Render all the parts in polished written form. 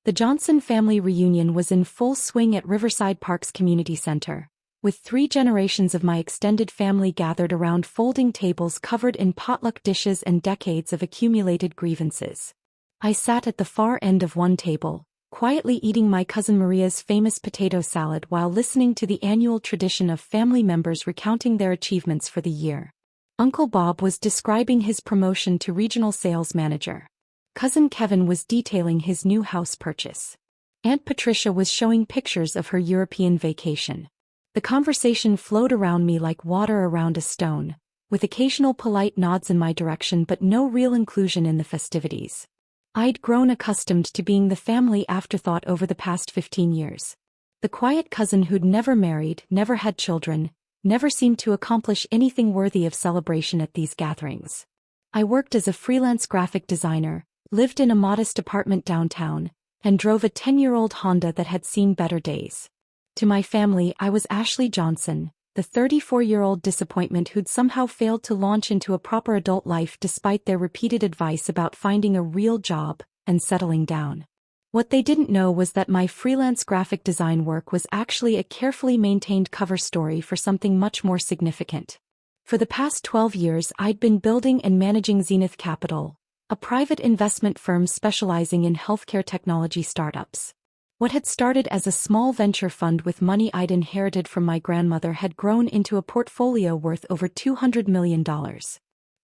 The Johnson family reunion was in full swing at Riverside Park's community center, with 3 generations of my extended family gathered around folding tables covered in potluck dishes and decades of accumulated grievances. I sat at the far end of one table, quietly eating my cousin Maria's famous potato salad while listening to the annual tradition of family members recounting their achievements for the year. Uncle Bob was describing his promotion to regional sales manager. Cousin Kevin was detailing his new house purchase. Aunt Patricia was showing pictures of her European vacation. The conversation flowed around me like water around a stone, with occasional polite nods in my direction but no real inclusion in the festivities. I'd grown accustomed to being the family afterthought over the past 15 years. The quiet cousin who'd never married, never had children, never seemed to accomplish anything worthy of celebration at these gatherings. I worked as a freelance graphic designer, lived in a modest apartment downtown, and drove a 10-year-old Honda that had seen better days. To my family, I was Ashley Johnson, the 34-year-old disappointment who'd somehow failed to launch into a proper adult life despite their repeated advice about finding a real job and settling down. What they didn't know was that my freelance graphic design work was actually a carefully maintained cover story for something much more significant. For the past 12 years, I'd been building and managing Zenith Capital, a private investment firm specializing in healthcare technology startups. What had started as a small venture fund with money I'd inherited from my grandmother had grown into a portfolio worth over $200 million.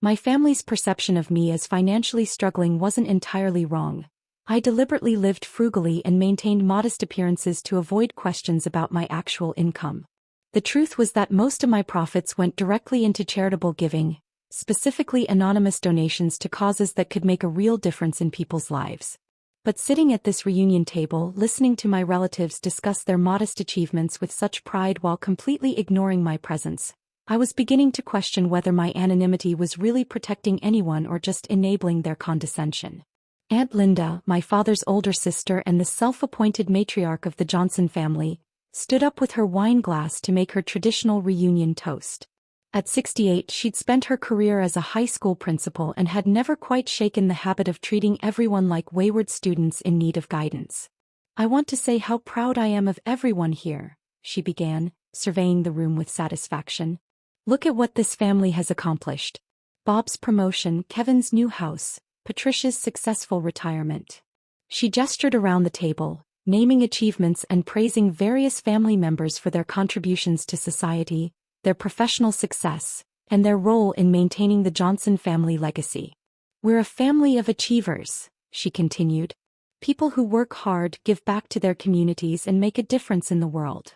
My family's perception of me as financially struggling wasn't entirely wrong. I deliberately lived frugally and maintained modest appearances to avoid questions about my actual income. The truth was that most of my profits went directly into charitable giving, specifically anonymous donations to causes that could make a real difference in people's lives. But sitting at this reunion table, listening to my relatives discuss their modest achievements with such pride while completely ignoring my presence, I was beginning to question whether my anonymity was really protecting anyone or just enabling their condescension. Aunt Linda, my father's older sister and the self-appointed matriarch of the Johnson family, stood up with her wine glass to make her traditional reunion toast. At 68, she'd spent her career as a high school principal and had never quite shaken the habit of treating everyone like wayward students in need of guidance. "I want to say how proud I am of everyone here," she began, surveying the room with satisfaction. "Look at what this family has accomplished. Bob's promotion, Kevin's new house, Patricia's successful retirement." She gestured around the table, naming achievements and praising various family members for their contributions to society, their professional success, and their role in maintaining the Johnson family legacy. "We're a family of achievers," she continued. "People who work hard, give back to their communities and make a difference in the world."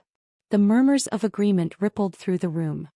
The murmurs of agreement rippled through the room.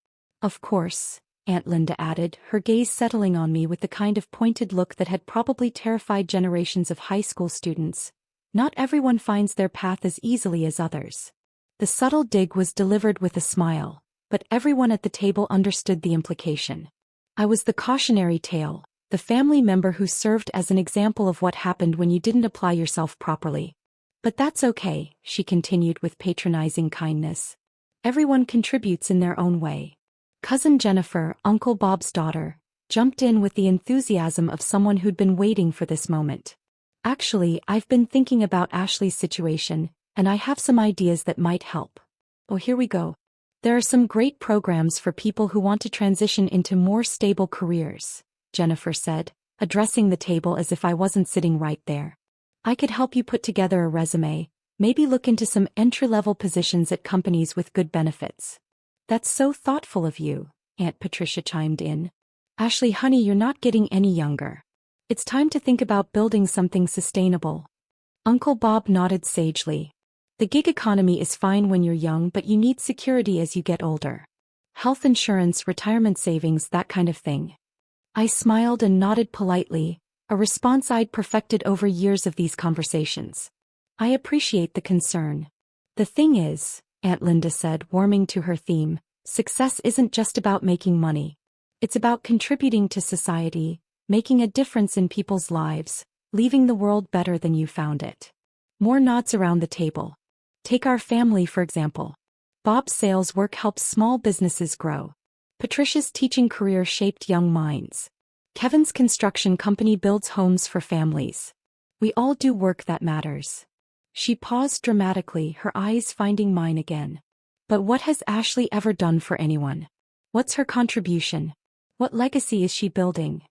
"Of course," Aunt Linda added, her gaze settling on me with the kind of pointed look that had probably terrified generations of high school students. "Not everyone finds their path as easily as others." The subtle dig was delivered with a smile, but everyone at the table understood the implication. I was the cautionary tale, the family member who served as an example of what happened when you didn't apply yourself properly. "But that's okay," she continued with patronizing kindness. "Everyone contributes in their own way." Cousin Jennifer, Uncle Bob's daughter, jumped in with the enthusiasm of someone who'd been waiting for this moment. "Actually, I've been thinking about Ashley's situation, and I have some ideas that might help." "Oh, here we go. There are some great programs for people who want to transition into more stable careers," Jennifer said, addressing the table as if I wasn't sitting right there. "I could help you put together a resume, maybe look into some entry-level positions at companies with good benefits." "That's so thoughtful of you," Aunt Patricia chimed in. "Ashley, honey, you're not getting any younger. It's time to think about building something sustainable." Uncle Bob nodded sagely. "The gig economy is fine when you're young, but you need security as you get older. Health insurance, retirement savings, that kind of thing." I smiled and nodded politely, a response I'd perfected over years of these conversations. "I appreciate the concern. The thing is," Aunt Linda said, warming to her theme, "success isn't just about making money. It's about contributing to society, making a difference in people's lives, leaving the world better than you found it." More nods around the table. Take our family for example. Bob's sales work helps small businesses grow. Patricia's teaching career shaped young minds. Kevin's construction company builds homes for families. We all do work that matters. She paused dramatically, her eyes finding mine again. But what has Ashley ever done for anyone? What's her contribution? What legacy is she building?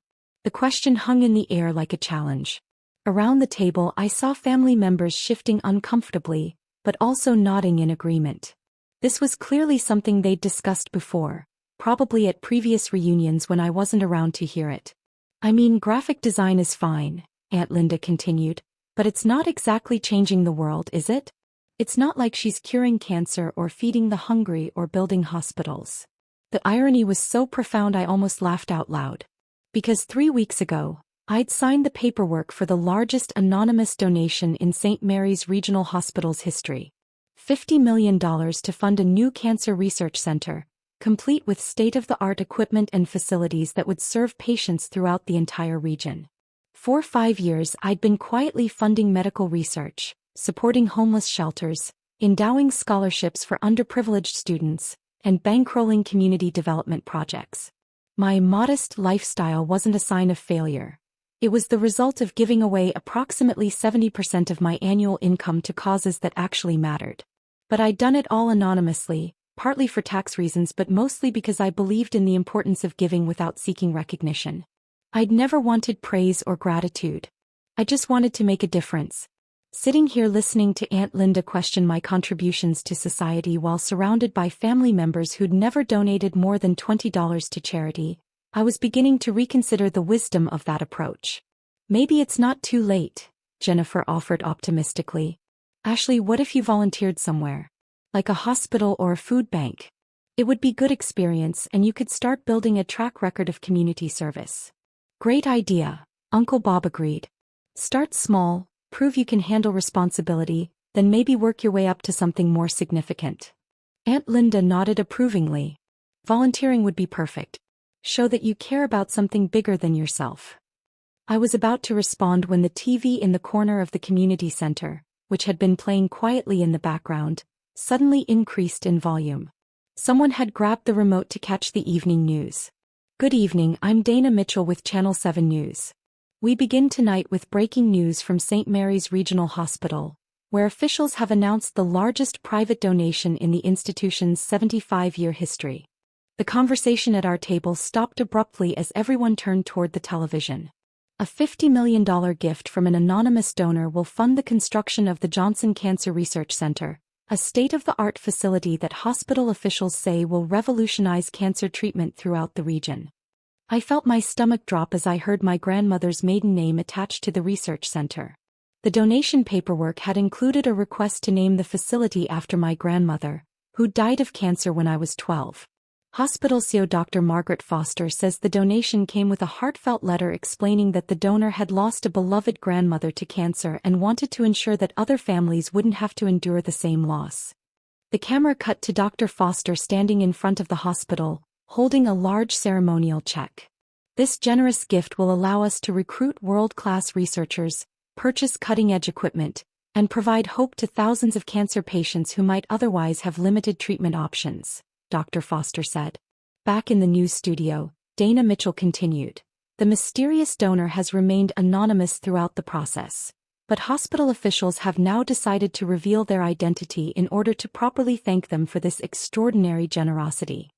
The question hung in the air like a challenge. Around the table I saw family members shifting uncomfortably, but also nodding in agreement. This was clearly something they'd discussed before, probably at previous reunions when I wasn't around to hear it. I mean, graphic design is fine, Aunt Linda continued, but it's not exactly changing the world, is it? It's not like she's curing cancer or feeding the hungry or building hospitals. The irony was so profound I almost laughed out loud. Because 3 weeks ago, I'd signed the paperwork for the largest anonymous donation in St. Mary's Regional Hospital's history. $50 million to fund a new cancer research center, complete with state-of-the-art equipment and facilities that would serve patients throughout the entire region. For 5 years I'd been quietly funding medical research, supporting homeless shelters, endowing scholarships for underprivileged students, and bankrolling community development projects. My modest lifestyle wasn't a sign of failure. It was the result of giving away approximately 70% of my annual income to causes that actually mattered. But I'd done it all anonymously, partly for tax reasons but mostly because I believed in the importance of giving without seeking recognition. I'd never wanted praise or gratitude. I just wanted to make a difference. Sitting here listening to Aunt Linda question my contributions to society while surrounded by family members who'd never donated more than $20 to charity, I was beginning to reconsider the wisdom of that approach. Maybe it's not too late, Jennifer offered optimistically. Ashley, what if you volunteered somewhere? Like a hospital or a food bank? It would be good experience and you could start building a track record of community service. Great idea, Uncle Bob agreed. Start small, prove you can handle responsibility, then maybe work your way up to something more significant. Aunt Linda nodded approvingly. Volunteering would be perfect. Show that you care about something bigger than yourself. I was about to respond when the TV in the corner of the community center, which had been playing quietly in the background, suddenly increased in volume. Someone had grabbed the remote to catch the evening news. Good evening, I'm Dana Mitchell with Channel 7 News. We begin tonight with breaking news from St. Mary's Regional Hospital, where officials have announced the largest private donation in the institution's 75-year history. The conversation at our table stopped abruptly as everyone turned toward the television. A $50 million gift from an anonymous donor will fund the construction of the Johnson Cancer Research Center, a state-of-the-art facility that hospital officials say will revolutionize cancer treatment throughout the region. I felt my stomach drop as I heard my grandmother's maiden name attached to the research center. The donation paperwork had included a request to name the facility after my grandmother, who died of cancer when I was 12. Hospital CEO Dr. Margaret Foster says the donation came with a heartfelt letter explaining that the donor had lost a beloved grandmother to cancer and wanted to ensure that other families wouldn't have to endure the same loss. The camera cut to Dr. Foster standing in front of the hospital, holding a large ceremonial check. This generous gift will allow us to recruit world-class researchers, purchase cutting-edge equipment, and provide hope to thousands of cancer patients who might otherwise have limited treatment options, Dr. Foster said. Back in the news studio, Dana Mitchell continued. The mysterious donor has remained anonymous throughout the process, but hospital officials have now decided to reveal their identity in order to properly thank them for this extraordinary generosity.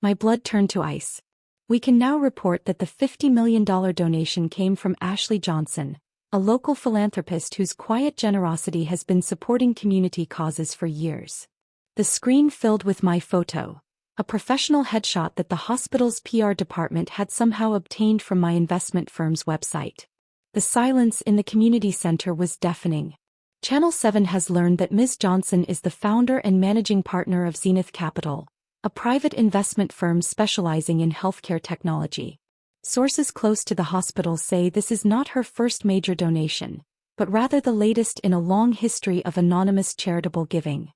My blood turned to ice. We can now report that the $50 million donation came from Ashley Johnson, a local philanthropist whose quiet generosity has been supporting community causes for years. The screen filled with my photo, a professional headshot that the hospital's PR department had somehow obtained from my investment firm's website. The silence in the community center was deafening. Channel 7 has learned that Ms. Johnson is the founder and managing partner of Zenith Capital, a private investment firm specializing in healthcare technology. Sources close to the hospital say this is not her first major donation, but rather the latest in a long history of anonymous charitable giving.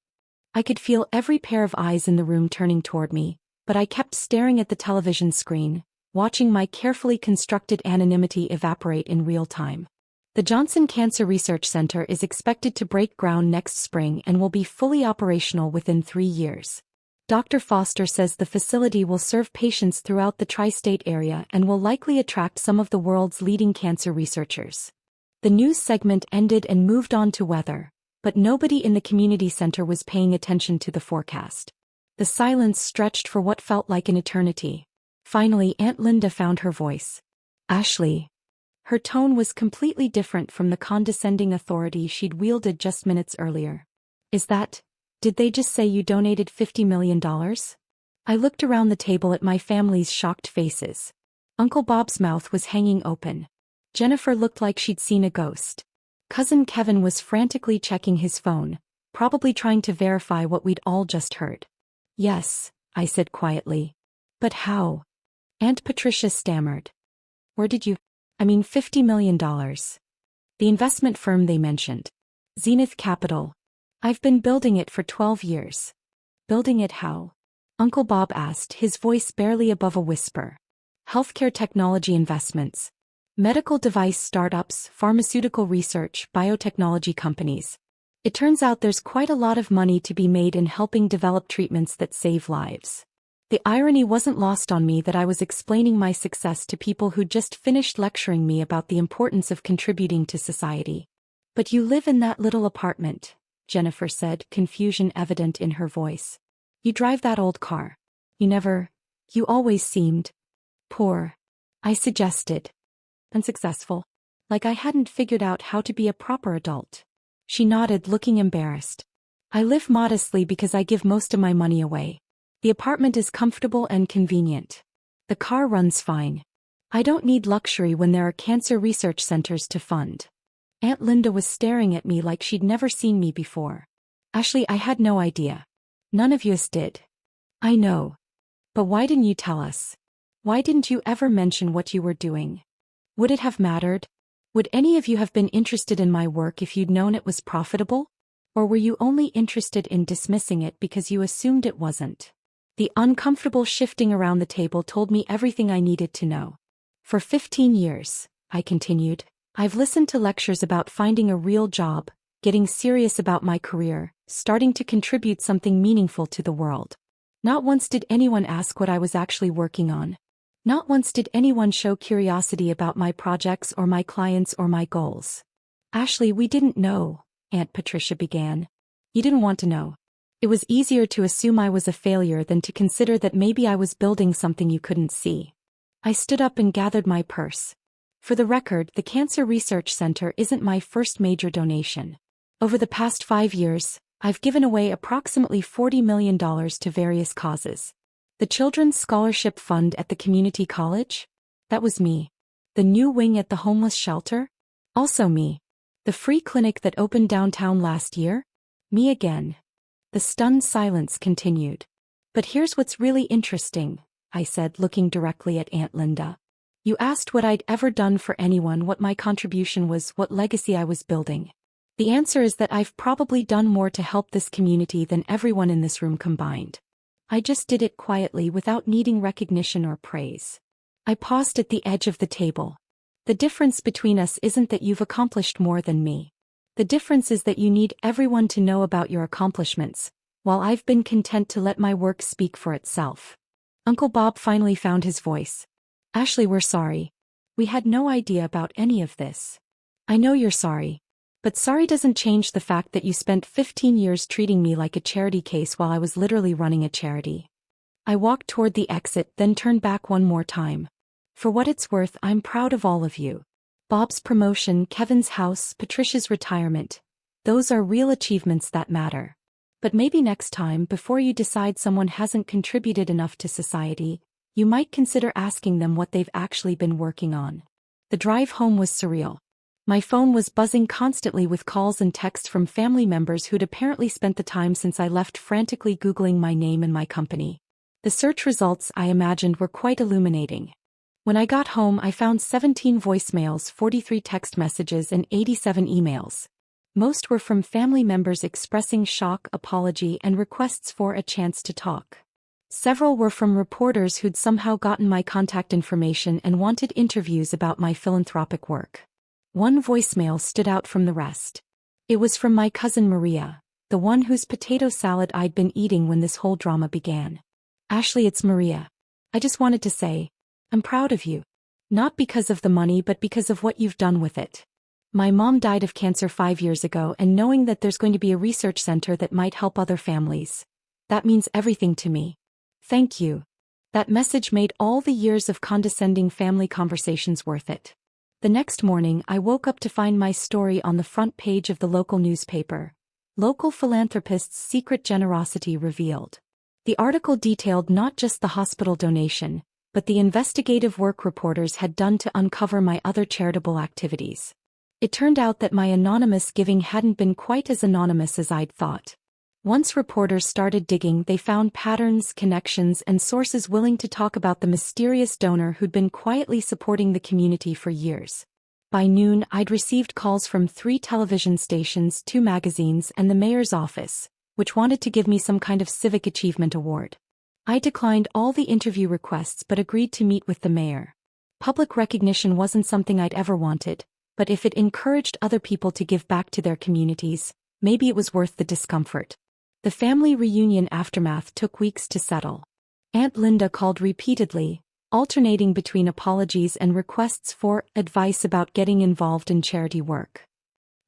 I could feel every pair of eyes in the room turning toward me, but I kept staring at the television screen, watching my carefully constructed anonymity evaporate in real time. The Johnson Cancer Research Center is expected to break ground next spring and will be fully operational within 3 years. Dr. Foster says the facility will serve patients throughout the tri-state area and will likely attract some of the world's leading cancer researchers. The news segment ended and moved on to weather, but nobody in the community center was paying attention to the forecast. The silence stretched for what felt like an eternity. Finally, Aunt Linda found her voice. "Ashley." Her tone was completely different from the condescending authority she'd wielded just minutes earlier. Did they just say you donated $50 million? I looked around the table at my family's shocked faces. Uncle Bob's mouth was hanging open. Jennifer looked like she'd seen a ghost. Cousin Kevin was frantically checking his phone, probably trying to verify what we'd all just heard. "Yes," I said quietly. "But how?" Aunt Patricia stammered. "Where did you— $50 million. The investment firm they mentioned. Zenith Capital. I've been building it for 12 years. Building it how?" Uncle Bob asked, his voice barely above a whisper. "Healthcare technology investments. Medical device startups, pharmaceutical research, biotechnology companies. It turns out there's quite a lot of money to be made in helping develop treatments that save lives." The irony wasn't lost on me that I was explaining my success to people who'd just finished lecturing me about the importance of contributing to society. "But you live in that little apartment," Jennifer said, confusion evident in her voice. "You drive that old car. You always seemed poor." I suggested. Unsuccessful. Like I hadn't figured out how to be a proper adult. She nodded, looking embarrassed. "I live modestly because I give most of my money away. The apartment is comfortable and convenient. The car runs fine. I don't need luxury when there are cancer research centers to fund." Aunt Linda was staring at me like she'd never seen me before. "Ashley, I had no idea. None of us did." "I know. But why didn't you tell us? Why didn't you ever mention what you were doing? Would it have mattered? Would any of you have been interested in my work if you'd known it was profitable? Or were you only interested in dismissing it because you assumed it wasn't?" The uncomfortable shifting around the table told me everything I needed to know. "For 15 years, I continued, I've listened to lectures about finding a real job, getting serious about my career, starting to contribute something meaningful to the world. Not once did anyone ask what I was actually working on. Not once did anyone show curiosity about my projects or my clients or my goals." "Ashley, we didn't know," Aunt Patricia began. "You didn't want to know. It was easier to assume I was a failure than to consider that maybe I was building something you couldn't see." I stood up and gathered my purse. "For the record, the Cancer Research Center isn't my first major donation. Over the past 5 years, I've given away approximately $40 million to various causes. The Children's Scholarship Fund at the community college? That was me. The new wing at the homeless shelter? Also me. The free clinic that opened downtown last year? Me again." The stunned silence continued. "But here's what's really interesting," I said, looking directly at Aunt Linda. "You asked what I'd ever done for anyone, what my contribution was, what legacy I was building. The answer is that I've probably done more to help this community than everyone in this room combined. I just did it quietly without needing recognition or praise." I paused at the edge of the table. "The difference between us isn't that you've accomplished more than me. The difference is that you need everyone to know about your accomplishments, while I've been content to let my work speak for itself." Uncle Bob finally found his voice. "Ashley, we're sorry. We had no idea about any of this." "I know you're sorry. But sorry doesn't change the fact that you spent 15 years treating me like a charity case while I was literally running a charity." I walked toward the exit, then turned back one more time. "For what it's worth, I'm proud of all of you. Bob's promotion, Kevin's house, Patricia's retirement. Those are real achievements that matter. But maybe next time, before you decide someone hasn't contributed enough to society, you might consider asking them what they've actually been working on." The drive home was surreal. My phone was buzzing constantly with calls and texts from family members who'd apparently spent the time since I left frantically Googling my name and my company. The search results, I imagined, were quite illuminating. When I got home, I found 17 voicemails, 43 text messages, and 87 emails. Most were from family members expressing shock, apology, and requests for a chance to talk. Several were from reporters who'd somehow gotten my contact information and wanted interviews about my philanthropic work. One voicemail stood out from the rest. It was from my cousin Maria, the one whose potato salad I'd been eating when this whole drama began. "Ashley, it's Maria. I just wanted to say, I'm proud of you. Not because of the money but because of what you've done with it. My mom died of cancer 5 years ago, and knowing that there's going to be a research center that might help other families, that means everything to me. Thank you. That message made all the years of condescending family conversations worth it. The next morning, I woke up to find my story on the front page of the local newspaper. Local philanthropist's secret generosity revealed. The article detailed not just the hospital donation, but the investigative work reporters had done to uncover my other charitable activities. It turned out that my anonymous giving hadn't been quite as anonymous as I'd thought. Once reporters started digging, they found patterns, connections, and sources willing to talk about the mysterious donor who'd been quietly supporting the community for years. By noon, I'd received calls from 3 television stations, 2 magazines, and the mayor's office, which wanted to give me some kind of civic achievement award. I declined all the interview requests but agreed to meet with the mayor. Public recognition wasn't something I'd ever wanted, but if it encouraged other people to give back to their communities, maybe it was worth the discomfort. The family reunion aftermath took weeks to settle. Aunt Linda called repeatedly, alternating between apologies and requests for advice about getting involved in charity work.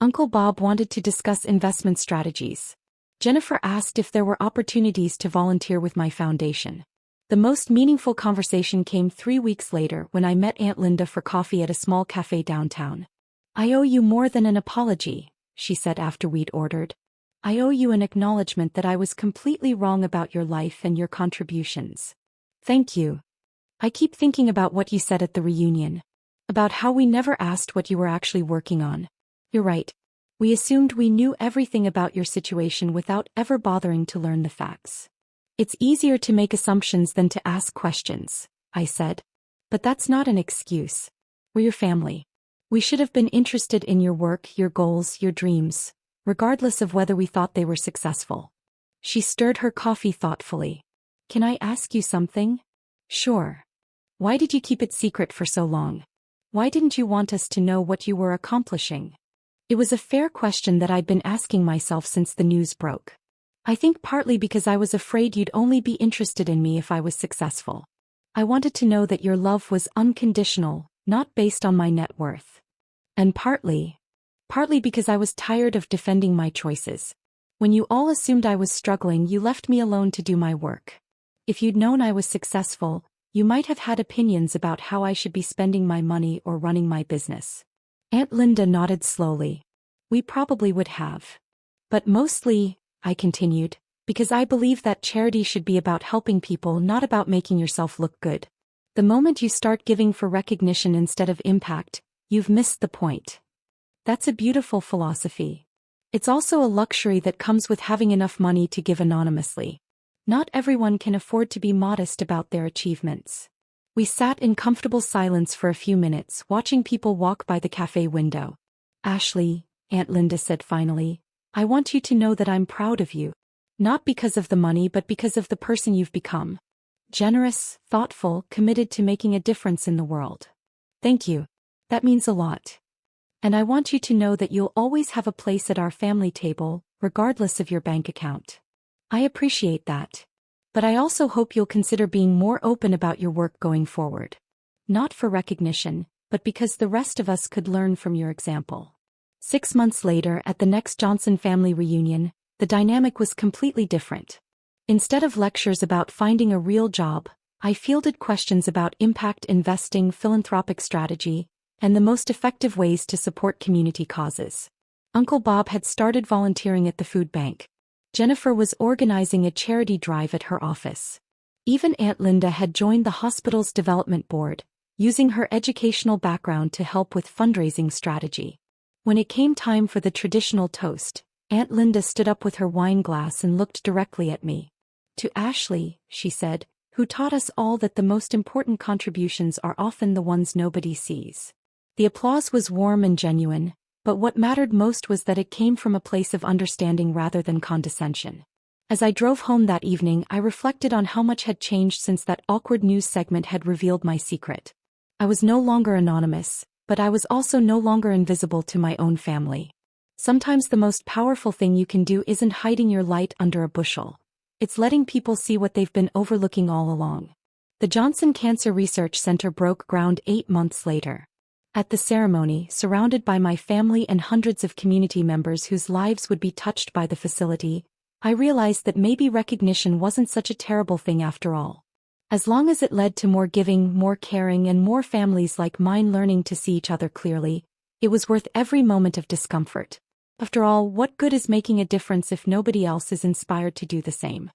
Uncle Bob wanted to discuss investment strategies. Jennifer asked if there were opportunities to volunteer with my foundation. The most meaningful conversation came 3 weeks later when I met Aunt Linda for coffee at a small cafe downtown. "I owe you more than an apology," she said after we'd ordered. "I owe you an acknowledgement that I was completely wrong about your life and your contributions. Thank you. I keep thinking about what you said at the reunion. About how we never asked what you were actually working on. You're right. We assumed we knew everything about your situation without ever bothering to learn the facts. It's easier to make assumptions than to ask questions," I said. "But that's not an excuse. We're your family. We should have been interested in your work, your goals, your dreams, regardless of whether we thought they were successful." She stirred her coffee thoughtfully. "Can I ask you something?" "Sure. Why did you keep it secret for so long? Why didn't you want us to know what you were accomplishing?" It was a fair question that I'd been asking myself since the news broke. I think partly because I was afraid you'd only be interested in me if I was successful. I wanted to know that your love was unconditional, not based on my net worth. And partly because I was tired of defending my choices. When you all assumed I was struggling, you left me alone to do my work. If you'd known I was successful, you might have had opinions about how I should be spending my money or running my business. Aunt Linda nodded slowly. "We probably would have. But mostly," I continued, "because I believe that charity should be about helping people, not about making yourself look good. The moment you start giving for recognition instead of impact, you've missed the point." That's a beautiful philosophy. It's also a luxury that comes with having enough money to give anonymously. Not everyone can afford to be modest about their achievements. We sat in comfortable silence for a few minutes, watching people walk by the cafe window. "Ashley," Aunt Linda said finally, "I want you to know that I'm proud of you. Not because of the money but because of the person you've become. Generous, thoughtful, committed to making a difference in the world. Thank you. That means a lot. And I want you to know that you'll always have a place at our family table, regardless of your bank account. I appreciate that. But I also hope you'll consider being more open about your work going forward. Not for recognition, but because the rest of us could learn from your example." 6 months later, at the next Johnson family reunion, the dynamic was completely different. Instead of lectures about finding a real job, I fielded questions about impact investing, philanthropic strategy, and the most effective ways to support community causes. Uncle Bob had started volunteering at the food bank. Jennifer was organizing a charity drive at her office. Even Aunt Linda had joined the hospital's development board, using her educational background to help with fundraising strategy. When it came time for the traditional toast, Aunt Linda stood up with her wine glass and looked directly at me. "To Ashley," she said, "who taught us all that the most important contributions are often the ones nobody sees." The applause was warm and genuine, but what mattered most was that it came from a place of understanding rather than condescension. As I drove home that evening, I reflected on how much had changed since that awkward news segment had revealed my secret. I was no longer anonymous, but I was also no longer invisible to my own family. Sometimes the most powerful thing you can do isn't hiding your light under a bushel. It's letting people see what they've been overlooking all along. The Johnson Cancer Research Center broke ground 8 months later. At the ceremony, surrounded by my family and hundreds of community members whose lives would be touched by the facility, I realized that maybe recognition wasn't such a terrible thing after all. As long as it led to more giving, more caring, and more families like mine learning to see each other clearly, it was worth every moment of discomfort. After all, what good is making a difference if nobody else is inspired to do the same?